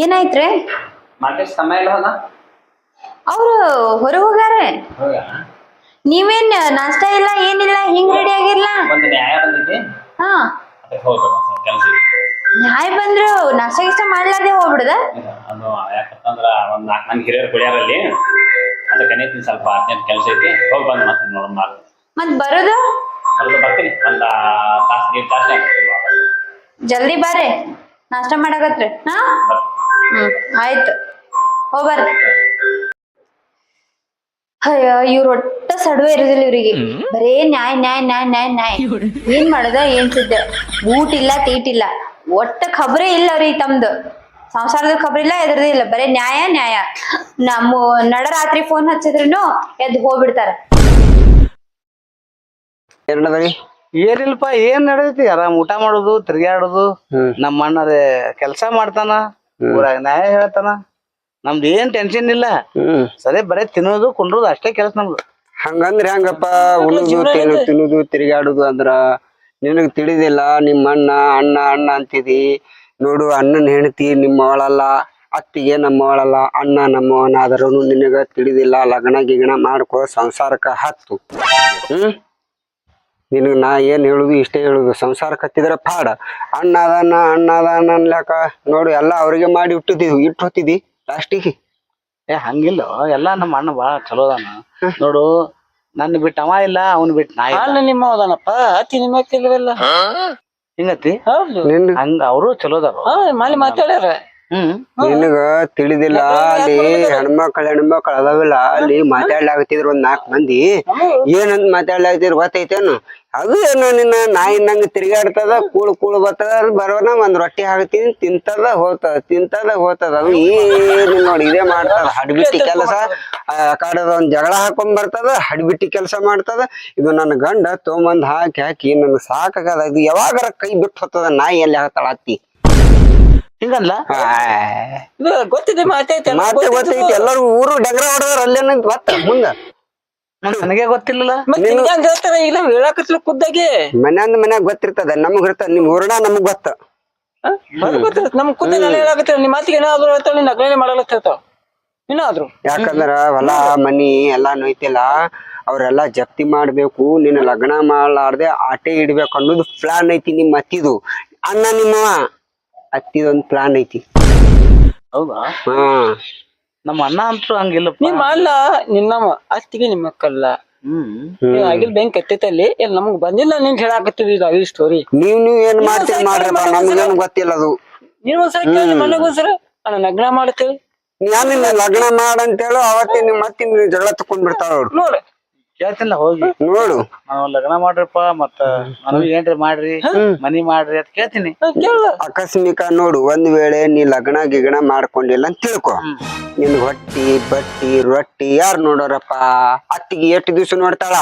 ಏನಾಯ್ತ್ರಿ? ಸಮಯ ಇಲ್ಲ ಅಲ್ಲ ಅವ್ರು ಹೊರ ಹೋಗ್ಯಾರ. ನೀವೇನ್ ನಾಷ್ಟ ಇಲ್ಲ ಏನಿಲ್ಲ ಹಿಂಗ್ ರೆಡಿ ಆಗಿರ್ಲ? ಒಂದು ನ್ಯಾಯ ಬಂದಿದೆ. ಹಾ ಕೆಲಸ ನ್ಯಾಯ ಬಂದ್ರು ನಾಷ್ಟ ಗಿಷ್ಟ ಮಾಡ್ಲಾರ್ದೆ ಹೋಗ್ಬಿಡ್ದ? ಅದು ಯಾಕಂದ್ರ ಒಂದ್ 4 ಮಂದಿ ಹಿರಿಯರು ಕುಡಿಯಾರಲ್ಲಿ ಅದಕ್ಕೆ ಸ್ವಲ್ಪ ಅರ್ಜೆಂಟ್ ಕೆಲಸ ಐತಿ. ಹೋಗಿ ಬಂದ್ ಮತ್ತೆ ನೋಡೋಣ. ಮತ್ ಬರೋದು ಬರ್ತೀನಿ ಒಂದ್ ತಾಸು 1.5 ತಾಸು ಜಲ್ದಿ ಬಾರೆ ನಾಷ್ಟ ಮಾಡಕತ್ರಿ. ಹಾ ಆಯ್ತು ಹೋಗ್ಬರ್ರಿ. ಅಯ್ಯ ಇವ್ರ ಒಟ್ಟ ಸಡುವೆ ಇರೋದಿಲ್ಲ ಇವ್ರಿಗೆ. ಬರೇ ನ್ಯಾಯ ನ್ಯಾಯ ನ್ಯಾಯ ನ್ಯಾಯ ನ್ಯಾಯ. ಏನ್ ಮಾಡದ ಏನ್ ಸಿದ್ದೆ ಊಟ ಇಲ್ಲ ತೀಟಿಲ್ಲ ಒಟ್ಟ ಖಬ್ರೇ ಇಲ್ಲ ಅವ್ರಿಗೆ. ತಮ್ದು ಸಂಸಾರದ ಖಬ್ರ ಇಲ್ಲ ಎದ್ರದೇ ಇಲ್ಲ. ಬರೇ ನ್ಯಾಯ ನ್ಯಾಯ. ನಡರಾತ್ರಿ ಫೋನ್ ಹಚ್ಚಿದ್ರುನು ಎದ್ದು ಹೋಗ್ಬಿಡ್ತಾರ. ಏನಿಲ್ಪ ಏನ್ ನಡೆದೈತಿ ಆರಾಮ್ ಊಟ ಮಾಡೋದು ತಿರ್ಗಾಡೋದು. ನಮ್ಮ ಅಣ್ಣರೇ ಕೆಲ್ಸ ಮಾಡ್ತಾನ, ಊರಾಗ ನ್ಯಾಯ ಹೇಳ್ತಾನ. ನಮ್ದು ಏನ್ ಟೆನ್ಷನ್ ಇಲ್ಲ. ಸರಿ ಬರೇ ತಿನ್ನೋದು ಕುಂಡ್ರೋದು ಅಷ್ಟೇ ಕೆಲಸ ನಮ್ದು. ಹಂಗಂದ್ರ ಹೆಂಗಪ್ಪ? ಉಳುದು ತಿನ್ನುದು ತಿರ್ಗಾಡುದು ಅಂದ್ರ ನಿನಗ್ ತಿಳಿದಿಲ್ಲ. ನಿಮ್ಮ ಅಣ್ಣ ಅಣ್ಣ ಅಣ್ಣ ಅಂತಿದಿ ನೋಡು. ಅಣ್ಣನ ಹೆಂಡತಿ ನಿಮ್ಮವಳಲ್ಲ, ಅತ್ತಿಗೆ ನಮ್ಮವಳಲ್ಲ, ಅಣ್ಣ ನಮ್ಮವನಾದರೂ ನಿನಗ ತಿಳಿದಿಲ್ಲ. ಲಗ್ನ ಗಿಗ್ನ ಮಾಡ್ಕೋ, ಸಂಸಾರಕ್ಕ ಹತ್ತು. ನಿನಗ್ ನಾ ಏನ್ ಹೇಳುದು ಇಷ್ಟೇ ಹೇಳುದು. ಸಂಸಾರಕ್ಕೆ ಹತ್ತಿದ್ರ ಪಾಡ. ಅಣ್ಣ ಅದಾನ ಅನ್ಲಾಕ ನೋಡು ಎಲ್ಲ ಅವ್ರಿಗೆ ಮಾಡಿ ಇಟ್ಟು ಹೊತ್ತಿದಿ ಲಾಸ್ಟಿಗೆ. ಹಂಗಿಲ್ಲ, ಎಲ್ಲಾ ನಮ್ಮ ಅಣ್ಣ ಬಾಳ ಚಲೋ ಅದಾನ ನೋಡು. ನನ್ನ ಬಿಟ್ಟು ಅವ ಇಲ್ಲ, ಅವನ್ ಬಿಟ್ಟು ನಾ ಇಲ್ಲ. ನಿಮ್ಮ ಅವದಾನಪ್ಪ ಅತಿ ನಿಮ್ಮ ಇಲ್ವಲ್ಲ ಹಿಂಗತಿ. ಹಂಗ ಅವರು ಚಲೋದಾರ ಮಾಲಿ ಮಾತಾಡ್ಯಾರ. ನಿನಗ ತಿಳಿದಿಲ್ಲ. ಅಲ್ಲಿ ಹೆಣ್ಮಕ್ಳು ಅದಾವಿಲ್ಲ, ಅಲ್ಲಿ ಮಾತಾಡ್ಲಾಗತ್ತಿದ್ರು ಒಂದ್ 4 ಮಂದಿ. ಏನಂತ ಮಾತಾಡ್ಲಾಗತ್ತಿದ್ರು ಗೊತ್ತೈತೇನು? ಅದು ಏನು ನಿನ್ನ ನಾಯಿ ನಂಗ ತಿರ್ಗಾಡ್ತದ, ಕೂಳು ಬರ್ತದ, ಬರೋನ ಒಂದ್ ರೊಟ್ಟಿ ಹಾಕ್ತೀನಿ ತಿಂತದ ಹೋಗ್ತದ. ಅದು ಏನು ನೋಡಿ ಇದೇ ಮಾಡ್ತದ. ಹಡ್ಬಿಟ್ಟಿ ಕೆಲಸ ಕಾಡದ ಒಂದ್ ಜಗಳ ಹಾಕೊಂಡ್ ಬರ್ತದ, ಹಡ್ಬಿಟ್ಟಿ ಕೆಲಸ ಮಾಡ್ತದ. ಇದು ನನ್ನ ಗಂಡ ತೊಗೊಂಬಂದ್ ಹಾಕಿ ನನ್ ಸಾಕಾಗದ. ಇದು ಯಾವಾಗಾರ ಕೈ ಬಿಟ್ಟು ಹೋಗ್ತದ. ನಾಯಿ ಎಲ್ಲಿ ಹಾಕ್ತಾಳ ಅತ್ತಿ ಹಿಂಗಲ್ಲ. ಗೊತ್ತಿದೆ ಮಾತೆ ಗೊತ್ತೈತಿ. ಎಲ್ಲರೂ ಊರು ಡಗ್ರ ಹೊಡೆದ್ರ ಅಲ್ಲೇನ ಗೊತ್ತ ಮುಂದ. ನನಗೆ ಗೊತ್ತಿಲ್ಲ. ಇಲ್ಲ ಹೇಳಕತ್ಲ ಖುದ್ದಾಗಿ ಮನ್ಯಾಗ ಗೊತ್ತಿರ್ತದ, ನಮಗ್ ಇರ್ತದ. ನಿಮ್ ಊರಣ ನಮಗ್ ಗೊತ್ತ. ನಮ್ ಖುದ್ದ ಹೇಳಕತ್ತ. ನಿಮ್ ಮಾತಿಗೆ ಏನಾದ್ರು ಹೇಳ್ತಾಳ, ನೀನ್ ನಗ್ಲೇನೆ ಮಾಡಲತ್ತ ಏನಾದ್ರು. ಯಾಕಂದ್ರ ಹೊಲ ಮನಿ ಎಲ್ಲಾ ನೋಯ್ತಿಲ್ಲ. ಅವ್ರೆಲ್ಲಾ ಜಪ್ತಿ ಮಾಡ್ಬೇಕು. ನಿನ್ನ ಲಗ್ನ ಮಾಡ್ಲಾರ್ದೆ ಆಟೆ ಇಡ್ಬೇಕು ಅನ್ನೋದು ಪ್ಲಾನ್ ಐತಿ ನಿಮ್ ಅತ್ತಿದು. ಅಣ್ಣ ನಿಮ್ಮವ ಅತ್ತಿದೊಂದ್ ಪ್ಲಾನ್ ಐತಿ. ಹೌದಾ? ನಮ್ಮ ಅಣ್ಣ ಅಂತೂ ಹಂಗಿಲ್ಲ. ನಿಮ್ಮ ಅಲ್ಲ ನಿನ್ನಮ್ಮ ಅತ್ತಿಗೆ ನಿಮ್ಮ ಅಕ್ಕಲ್ಲ. ಆಗಿಲ್ ಬ್ಯಾಂಕ್ ಕತ್ತೈತಲ್ಲಿ ಎಲ್ಲ ನಮಗ್ ಬಂದಿಲ್ಲ. ನಿನ್ ಹೇಳಾಕತ್ತಿದ್ ಈ ಸ್ಟೋರಿ. ನೀವ್ ಏನ್ ಮಾಡ್ತೀರಿ ಮಾಡ್ರಪ್ಪ, ನಮ್ಗೇನು ಗೊತ್ತಿಲ್ಲ ಅದು. ನೀವ್ ಒಂದ್ಸಲ ಕೇಳಿ ಮನೆಗೋಸ್ಕರ ಅಣ್ಣ ಲಗ್ನ ಮಾಡ್ತೇವೆ. ನಾನು ಲಗ್ನ ಮಾಡಂತೇಳು ಅವತ್ತೇ ನಿಮ್ ಮತ್ತೆ ಜಗಳ ತಕೊಂಡ್ ಬಿಡ್ತಾರ ಅವ್ರು. ನೋಡ್ರಿ ಕೇಳ್ತಿಲ್ಲ ಹೋಗಿ ನೋಡು. ನಾವ್ ಲಗ್ನ ಮಾಡ್ರಪ್ಪ ಮತ್ತ ಮನವಿ ಏನ್ರಿ ಮಾಡ್ರಿ ಮನಿ ಮಾಡ್ರಿ ಅಂತ ಕೇಳ್ತೀನಿ. ಆಕಸ್ಮಿಕ ನೋಡು, ಒಂದ್ ವೇಳೆ ನೀ ಲಗ್ನ ಗಿಗ್ನ ಮಾಡ್ಕೊಂಡಿಲ್ಲ ಅಂತ ತಿಳ್ಕೊ. ನಿನ್ ಹೊಟ್ಟಿ ಬಟ್ಟಿ ರೊಟ್ಟಿ ಯಾರು ನೋಡೋರಪ್ಪ? ಅತ್ತಿಗೆ 8 ದಿವ್ಸ ನೋಡ್ತಾಳ,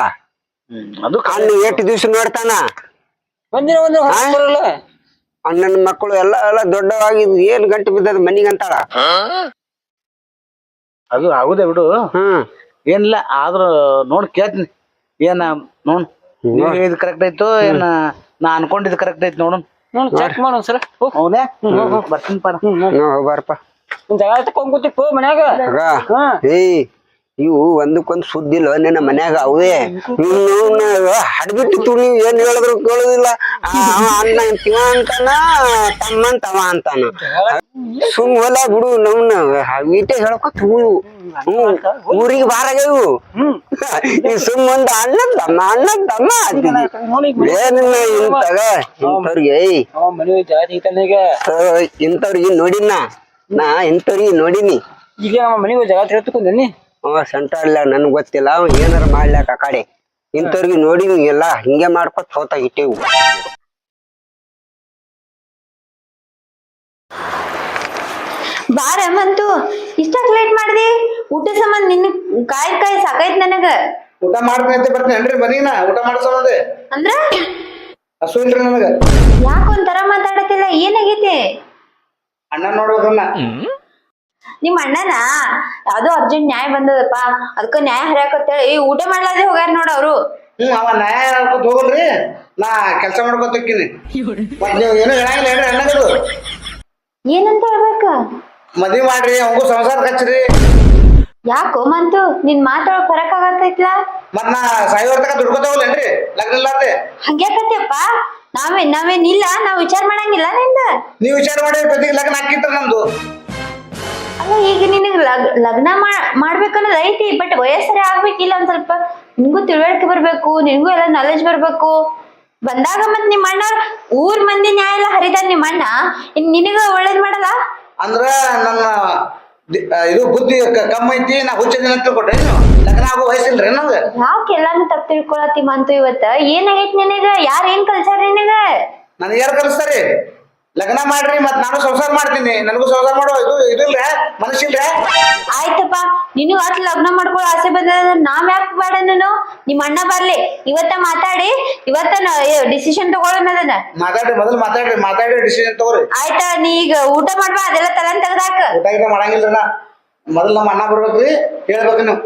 ಅದು ಅಣ್ಣ 8 ದಿವ್ಸ ನೋಡ್ತಾನ. ಒಂದಿನ ಅಣ್ಣನ ಮಕ್ಕಳು ಎಲ್ಲ ದೊಡ್ಡವಾಗಿದ್ ಏನ್ ಗಂಟು ಬಿದ್ದದ ಮನಿಗಂತಾಳ. ಅದು ಆಗುದೇ ಬಿಡು. ಏನಿಲ್ಲ ಆದ್ರೂ ನೋಡ್ ಕೇಳ್ತೀನಿ. ಏನ ನೋಡ್ ಇದು ಕರೆಕ್ಟ್ ಐತೋ ಏನ ನಾ ಅನ್ಕೊಂಡಿದ್ ಕರೆಕ್ಟ್ ಐತಿ ನೋಡು. ಚೆಕ್ ಮಾಡ ಒಂದ್ಸಲ. ಅವನೇ ಬರ್ತೀನಿ ಪಾರ. ಬಾರಪ್ಪ. ಜಗಳ ತಕೊಂಡ್ಕೂತಿ ಮನ್ಯಾಗ. ಏಯ್ ಇವು ಒಂದಕ್ಕೊಂದ್ ಸುದ್ದಿಲ್ಲ ನಿನ್ನ ಮನ್ಯಾಗ. ಅವೇ ಹಡ್ಬಿಟ್ಟು ನೀವು ಏನ್ ಹೇಳಿದ್ರು ಕೇಳೋದಿಲ್ಲ. ಅಣ್ಣ ತಿವ ಅಂತಾನ, ತಮ್ಮನ್ ತವ ಅಂತಾನ. ಸುಮ್ ಹೊಲ ಬಿಡು. ನಮ್ನ ಈಟೆ ಹೇಳ್ಕೊತ ಊರಿಗೆ ಬಾರಾಗವು. ಈ ಸುಮ್ ಒಂದ್ ಅಣ್ಣ ತಮ್ಮ ಏನಿಲ್ಲ. ಇಂಥವ್ರಿಗೆ ನೋಡಿನ ನಾ ಇಂಥವ್ರಿಗೆ ನೋಡಿನಿ. ಈಗ ನಮ್ಮ ಮನೆಗೆ ಜಗಳ ತಿಳ್ಕೊಂಡೇನಿ. ಸಂಟಾಡ್ಲ ನನ್ಗ್ ಗೊತ್ತಿಲ್ಲ. ಅವ ಏನಾರ ಮಾಡ್ಲಾಕ ಆ ಕಡೆ. ಇಂಥವ್ರಿಗೆ ನೋಡಿ ಎಲ್ಲಾ ಹಿಂಗೆ ಮಾಡ್ಕೊತ ಹೋತ ಇಟ್ಟೇವು. ಬಾರ ಮಂತು ಇಷ್ಟಾಕ್ ಲೇಟ್ ಮಾಡ್ದಿ? ಊಟ ಸಂಬಂಧ ನಿನ್ನ ಕಾಯಿ ಸಾಕಾಯ್ತು ನನಗ. ಊಟ ಮಾಡ್ತೀನಿ ಬರ್ತೀನಿ ಬರೀನ ಊಟ ಮಾಡ್ಸೋದೆ ಅಂದ್ರ ಹಸು ಇಲ್ರಿ ನನಗ. ಯಾಕೊಂತರ ಮಾತಾಡತಿಲ್ಲ? ಏನಾಗೈತಿ? ಅಣ್ಣ ನೋಡೋದನ್ನ ನಿಮ್ ಅಣ್ಣನ ಯಾವ್ದೋ ಅರ್ಜೆಂಟ್ ನ್ಯಾಯ ಬಂದದಪ್ಪ, ಅದಕ್ಕ ನ್ಯಾಯ ಹರಿಯಾಕತ್ತೇಳಿ ಊಟ ಮಾಡ್ಲಾರ್ದೆ ಹೋಗ್ಯಾರ ನೋಡ ಅವ್ರು. ಅವ ನ್ಯಾಯ ಹೇಳ್ಕೊತ ಹೋಗಲ್ರಿ, ನಾ ಕೆಲಸ ಮಾಡ್ಕೊತ ಹೋಗ್ತೀನಿ. ಮತ್ ನೀವು ಏನೋ ಹೇಳಂಗಿಲ್ಲ ಏನ್ರಿ ಅಣ್ಣಗದು? ಏನಂತ ಹೇಳ್ಬೇಕ? ಮದ್ವಿ ಮಾಡ್ರಿ, ಅವಂಗೂ ಸಂಸಾರ ಹಚ್ಚ್ರಿ. ಯಾಕೋ ಮಂತು ನಿನ್ ಮಾತಾಡೋ ಫರಕ್ ಆಗತ್ತೈತ್ಲಾ? ಮತ್ ನಾ ಸಾಯಿವರ್ತಕ ದುಡ್ಕೊತ ಹೋಗ್ಲೇನ್ರಿ ಲಗ್ನ ಇಲ್ಲಾರ್ದೆ? ಹಂಗ್ಯಾಕತ್ಯಪ್ಪ? ನಾವೇನಿಲ್ಲ, ನಾವ್ ವಿಚಾರ ಮಾಡಂಗಿಲ್ಲ ನಿಂದ. ನೀವ್ ವಿಚಾರ ಮಾಡಿ ಪ್ರತಿ ಲಗ್ನ ಹಾಕಿಟ್ರ ನಮ್ದು. ಅಲ್ಲ ಈಗ ನಿನಗ್ ಲಗ್ನ ಮಾಡ್ಬೇಕನ್ನೋದ್ ಐತಿ, ಬಟ್ ವಯಸ್ಸರೇ ಆಗ್ಬೇಕಿಲ್ಲ ಒಂದ್ ಸ್ವಲ್ಪ. ನಿನ್ಗೂ ತಿಳುವಳಿಕೆ ಬರ್ಬೇಕು, ನಿನ್ಗೂ ಎಲ್ಲ ನಾಲೆಜ್ ಬರ್ಬೇಕು. ಬಂದಾಗ ಮತ್ ನಿಮ್ ಅಣ್ಣ ಊರ್ ಮಂದಿ ನ್ಯಾಯ ಎಲ್ಲ ಹರಿದಾರ ನಿಮ್ಮ ಅಣ್ಣ, ಇನ್ ನಿನಗ ಒಳ್ಳೇದ್ ಮಾಡಲ್ಲ? ಅಂದ್ರ ನನ್ನ ಇದು ಬುದ್ಧಿ ಕಮ್ಮಿ ಐತಿ, ನಾ ಹುಚ್ಚಿನ ಅಂತ ತಿಳ್ಕೊಟ್ರೆ ಲಗ್ನ ಆಗೋ ವಯಸ್ಸಿಲ್ರಿ ನಂಗ. ಯಾಕೆ ಎಲ್ಲಾನು ತಪ್ಪು ತಿಳ್ಕೊಳತಿ ಮಂತು? ಇವತ್ತ ಏನಾಗೈತಿ ನಿನಗ? ಯಾರ ಏನ್ ಕಲ್ಸಾರ ನಿನಗ? ನನಗೆ ಯಾರು ಕಲಿಸ್ತಾರಿ? ಲಗ್ನ ಮಾಡ್ರಿ, ಮತ್ ನಾನು ಸಂಸಾರ ಮಾಡ್ತೀನಿ. ನನಗೂ ಸಂಸಾರ ಮಾಡೋ ಇದಿಲ್ರ, ಮನಸ್ಸಿಲ್ರ? ಆಯ್ತಪ್ಪ, ನಿನಗ ಅಟ್ ಲಗ್ನ ಮಾಡ್ಕೊಳ್ಳೋ ಆಸೆ ಬಂದ ನಾವ್ ಯಾಕೆ ಬೇಡ? ನಾನು ನಿಮ್ಮ ಅಣ್ಣ ಬರ್ಲಿ, ಇವತ್ತ ಮಾತಾಡಿ ಇವತ್ತ ಡಿಸಿಷನ್ ತಗೊಳ್ಳೋಣ ಅದನ್ನ. ಮಾತಾಡ್ರಿ, ಮೊದಲು ಮಾತಾಡಿ ಡಿಸಿಷನ್ ತಗೋರಿ. ಆಯ್ತಾ? ನೀ ಈಗ ಊಟ ಮಾಡ್ಬಾ, ಅದೆಲ್ಲ ತಲೆನ್ ತೆಗ್ದಾಕ. ಊಟ ಗಿಟ ಮಾಡಂಗಿಲ್ರಿ ನಾ. ಮೊದಲು ನಮ್ಮ ಅಣ್ಣ ಬರ್ಬೇಕ್ರಿ, ಹೇಳ್ಬೇಕು ನೀವು.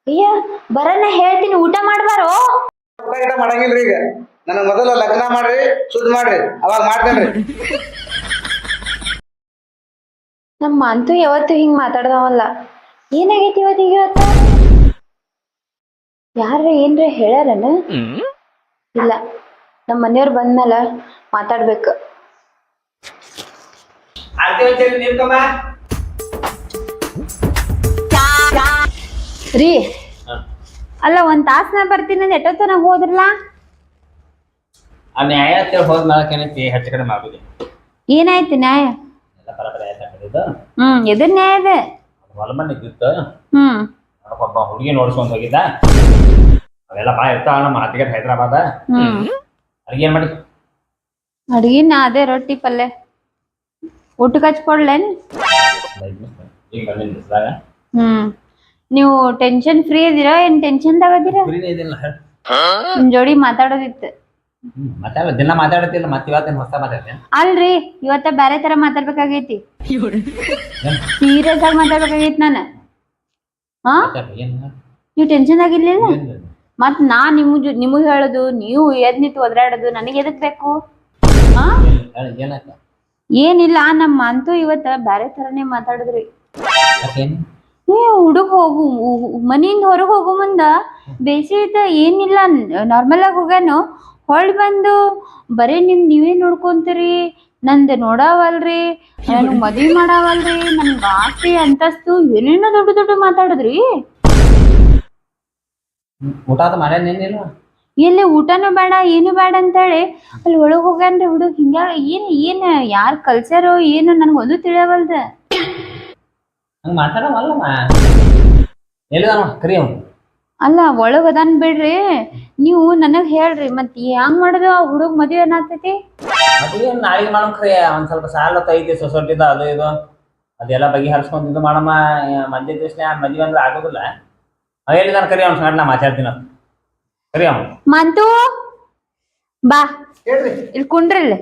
ಅಯ್ಯ ಬರನ ಹೇಳ್ತೀನಿ, ಊಟ ಮಾಡ್ಬಾರೋ. ಊಟ ಗಿಟ ಮಾಡಂಗಿಲ್ರಿ ಈಗ. ನನಗ್ ಮೊದಲು ಲಗ್ನ ಮಾಡ್ರಿ, ಸುದ್ದಿ ಮಾಡ್ರಿ, ಅವಾಗ ಮಾಡ್ತೇನ್ರಿ. ನಮ್ಮ ಅಂತೂ ಯಾವತ್ತು ಹಿಂಗ್ ಮಾತಾಡ್ದವಲ್ಲ. ಏನಾಗೈತಿ ಇವತ್ತ? ಯಾರ ಏನ್ರ ಹೇಳ್ಯಾರನ? ಇಲ್ಲ, ನಮ್ಮ ಮನೆಯವ್ರು ಬಂದ್ಮೇಲೆ ಮಾತಾಡ್ಬೇಕು. ರೀ ಅಲ್ಲ, ಒಂದ್ ತಾಸ್ನ ಬರ್ತೀನಿ ಅಂದ್ ಎಷ್ಟೊತ್ತನ ಹೋದ್ರಲ್ಲ? ಆ ನ್ಯಾಯ ಅಂತೇಳಿ ಹೋದ್ಮೇಲೆ ಏನೈತಿ ಹೆಚ್ಚು ಕಡಿಮೆ ಆಗುದಿ. ಏನಾಯ್ತು ನ್ಯಾಯ? ಎಲ್ಲ ಬರಬರಿ ಆಯ್ತು ಹಾಕಿದ್ದು. ಎದ್ರ ನ್ಯಾಯ ಇದೆ? ಹೊಲ ಮನೆ ಇದ್ದಿತ್ತು, ಒಬ್ಬ ಹುಡುಗಿ ನೋಡ್ಸ್ಕೊಂಡ್ ಹೋಗಿದ್ದ. ಅವೆಲ್ಲ ಬಾ ಇರ್ತಾವ ನಮ್ಮ ಮಾತಿಗೆ ಹೈದ್ರಾಬಾದ. ಅಡಿಗೆ ಏನ್ ಮಾಡಿ? ಅಡ್ಗಿನ ಅದೇ ರೊಟ್ಟಿ ಪಲ್ಯ. ಊಟಕ್ಕೆ ಹಚ್ಕೊಡ್ಲೇನ್? ಈಗ ಬಂದಿನ ಬಿಸ್ದಾಗ. ನೀವು ಟೆನ್ಷನ್ ಫ್ರೀ ಇದೀರಾ ಏನ್ ಟೆನ್ಷನ್ ತಗೋದಿರಾ? ಇದಿಲ್ಲ ನಿಮ್ ಜೋಡಿ ಮಾತಾಡೋದಿತ್ತು. ಮಾತಾಡ ದಿನ ಮಾತಾಡತ್ತಿಲ್ಲ, ಮತ್ತೆ ಇವತ್ತೇನು ಹೊಸ ಮಾತಾಡ್ತೇನೆ? ಅಲ್ರಿ, ಇವತ್ತ ಬ್ಯಾರೆ ತರ ಮಾತಾಡ್ಬೇಕಾಗೈತಿ. ಸೀರಿಯಸ್ ಆಗಿ ಮಾತಾಡ್ಬೇಕಾಗೈತಿ ನಾನು. ನೀವ್ ಟೆನ್ಷನ್ ಆಗಿರ್ಲಿಲ್ಲ? ಮತ್ ನಾ ನಿಮಗ್ ಹೇಳುದು, ನೀವು ಎದ್ ನಿಂತು ಒದ್ರಾಡೋದು ನನಗೆ ಎದಕ್ ಬೇಕು? ಏನಿಲ್ಲ, ನಮ್ಮ ಅಂತೂ ಇವತ್ತ ಬ್ಯಾರೆ ತರನೇ ಮಾತಾಡಿದ್ರಿ. ಹುಡುಗ ಮನಿಯಿಂದ ಹೊರಗೆ ಹೋಗೋ ಮುಂದ ಬೇಸಿದ ಏನಿಲ್ಲ, ನಾರ್ಮಲ್ ಆಗಿ ಹೋಗ್ಯಾನು. ಹೊಳ್ ಬಂದು ಬರೀ ನೀವೇ ನೋಡ್ಕೊಂತೀರಿ, ನಂದು ನೋಡವಲ್ರಿ, ನನಗ್ ಮದ್ವಿ ಮಾಡವಲ್ರಿ, ನನ್ಗ ಆಸ್ತಿ ಅಂತಸ್ತು ಏನೇನೋ ದೊಡ್ಡ ದೊಡ್ಡ ಮಾತಾಡಿದ್ರಿ. ಊಟ ಅದು ಮಾಡ್ಯಾನೇನಿಲ್ಲ? ಎಲ್ಲಿ ಊಟನೂ ಬೇಡ ಏನು ಬೇಡ ಅಂತೇಳಿ ಅಲ್ಲಿ ಒಳಗ್ ಹೋಗ್ಯಾನ್ರಿ ಹುಡುಗ. ಹಿಂಗ ಏನ್ ಯಾರ್ ಕಲ್ಸ್ಯಾರೋ ಏನು ನನ್ಗೊಂದು ತಿಳಿಯವಲ್ದ. ಹಂಗ ಮಾತಾಡವಲ್ಲಮ್ಮ. ಎಲ್ಲಿದಾನ ಕರಿ ಅವನು? ಅಲ್ಲ ಒಳಗ್ ಅದಾನ್ ಬಿಡ್ರಿ, ನೀವು ನನಗ್ ಹೇಳ್ರಿ ಮತ್ ಹೆಂಗ್ ಮಾಡುದು? ಆ ಹುಡುಗ ಮದ್ವೆ ಏನಾಗ್ತೈತಿ? ಮದ್ವೆ ನಾಳೆಗೆ ಮಾಡಮ್ ಖರೆ. ಒಂದ್ ಸ್ವಲ್ಪ ಸಾಲ ಐತಿ ಸೊಸೈಟಿದ, ಅದು ಇದು ಅದೆಲ್ಲ ಬಗೆಹರಿಸ್ಕೊಂಡ್ ಇದು ಮಾಡಮ್ಮ. ಮಧ್ಯ ದಿವಸ ಮದ್ವೆ ಅಂದ್ರೆ ಆಗೋದಿಲ್ಲ. ಅವ ಎಲ್ಲಿದಾನ ಕರಿ ಅವ್ನ ಸಂಗಡ ನಾ ಮಾತಾಡ್ತೀನಿ. ಕರಿ ಅವ್ನು. ಮಂತು ಬಾ, ಇಲ್ಲಿ ಕುಂಡ್ರಿಲ್ಲ.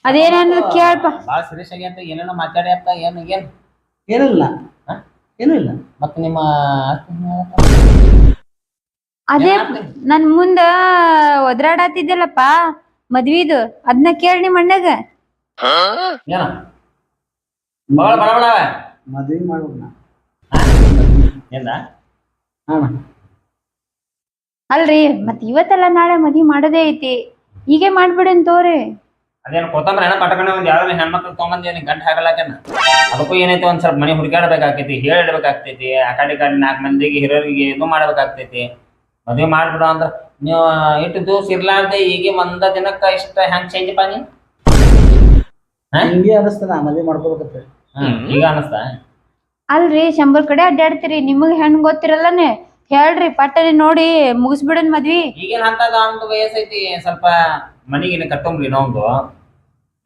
ಅದೇನಂದ್ರೆ ಕೇಳ್ಪ. ಬಾಳ ಸೀರಿಯಸ್ ಆಗಿ ಅಂತ ಏನೇನೋ ಮಾತಾಡಿ ಅಂತ. ಏನಿಲ್ಲ, ಏನೂ ಇಲ್ಲ. ಮತ್ತೆ ನಿಮ್ಮ ಅದೇ ನನ್ ಮುಂದ ಒದ್ರಾಡತ್ತಿದ್ದಲ್ಲಪ್ಪ ಮದ್ವಿದು, ಅದನ್ನ ಕೇಳಿ ನಿಮ್ಮ ಅಣ್ಣಗ. ಏನ ಬಹಳ ಬಡ ಬಡ ಮದ್ವಿ ಮಾಡ್ಬೇಕ ಏನ? ಅಲ್ರಿ, ಮತ್ ಇವತ್ತೆಲ್ಲ ನಾಳೆ ಮದ್ವಿ ಮಾಡೋದೇ ಐತಿ, ಹೀಗೆ ಮಾಡ್ಬಿಡೇನ್ ತೋರಿ. ಅದೇನು ಕೊತ್ತಂಬರಿ ಹಣ ಪಟಕಣ ಒಂದ್ ಯಾವ್ದಾರ ಹೆಣ್ಮಕ್ಳು ತೊಗೊಂಬಂದ್ ಏನ್ ಗಂಟು ಹಾಕಲಾಕೇನ? ಅದಕ್ಕೂ ಏನೈತಿ ಒಂದ್ ಸ್ವಲ್ಪ ಮನೆ ಹುಡುಕಾಡ್ಬೇಕಾಗ್ತೈತಿ, ಹೇಳಿಡ್ಬೇಕಾಗ್ತೈತಿ. ಆ ಕಡೆ 4 ಮಂದಿಗೆ ಹಿರಿಯರಿಗೆ ಇದು ಮಾಡ್ಬೇಕಾಗ್ತೈತಿ. ಮದ್ವೆ ಮಾಡ್ಬಿಡು ಅಂದ್ರ ನೀವು ಇಟ್ಟು ದಿವಸ ಇರ್ಲಾರ್ದೆ ಈಗ ಒಂದ ದಿನಕ್ಕ ಇಷ್ಟ ಹೆಂಗ್ ಚೇಂಜ್ ಪಾನಿ? ಹಿಂಗೆ ಅನಸ್ತದ ಮದ್ವೆ ಮಾಡ್ಕೋಬೇಕಂತ. ಈಗ ಅನಸ್ತಾ? ಅಲ್ರಿ, 100 ಕಡೆ ಅಡ್ಡಾಡ್ತೀರಿ, ನಿಮಗ್ ಹೆಣ್ ಗೊತ್ತಿರಲ್ಲನೆ. ಹೇಳ್ರಿ ಪಟ್ಟನೆ ನೋಡಿ ಮುಗಿಸ್ಬಿಡನ್ ಮದ್ವಿ. ಈಗೇನ್ ಅಂತದ ಅಂತ ವಯಸ್ಸೈತಿ, ಸ್ವಲ್ಪ ಮನಿಗಿನ ಕಟ್ಟೊಂಬ್ರಿ ಇನ್ನೊಂದು.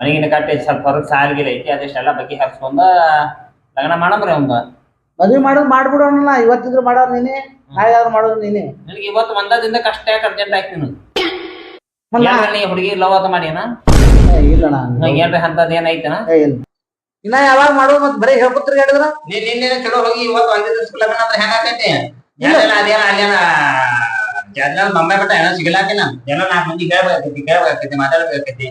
ಮನಿಗಿನ ಕಟ್ಟಿ ಸ್ವಲ್ಪ ಹೊರಗ್ ಸಾಲಿಗಿಲ್ಲ ಐತಿ, ಅದೆಷ್ಟೆಲ್ಲ ಬಗ್ಗೆ ಹರ್ಸ್ಕೊಂಡ ಲಗ್ನ ಮಾಡಮ್ರಿ ಅವಂಗ. ಮದ್ವಿ ಮಾಡೋದು ಮಾಡ್ಬಿಡೋಣ. ಇವತ್ತಿದ್ರು ಮಾಡೋದು ನೀನೆ, ನಾಳೆ ಮಾಡೋದು ನೀನೆ. ನಿನಗೆ ಇವತ್ತು ಒಂದ ದಿನ ಕಷ್ಟ ಯಾಕೆ ಅರ್ಜೆಂಟ್ ಆಯ್ತು ನೀನು? ನೀ ಹುಡುಗಿ ಲವ್ ಅದ ಮಾಡಿಯನ? ಇಲ್ಲ ಏನ್ರಿ ಅಂತದ್ ಏನೈತನ? ಇನ್ನ ಯಾವಾಗ ಮಾಡೋದು? ಮತ್ ಬರೀ ಹೇಳ್ಕೊತ್ರಿ ಹೇಳಿದ್ರ ನಿನ್ನೆ ಚಲೋ ಹೋಗಿ ಇವತ್ತು ಒಂದೇ ದಿವಸ ಲಗ್ನ ಅಂದ್ರೆ ಹೆಂಗಾಕೈತಿ? ಅದೇನ ಜನರಲ್ ಬೊಂಬೆ ಮಟ್ಟ ಏನೋ ಸಿಗಲಾಕಿನ ಜನ 4 ಮಂದಿ ಕೇಳ್ಬೇಕಾಕೈತಿ ಮಾತಾಡ್ಬೇಕಾಕೈತಿ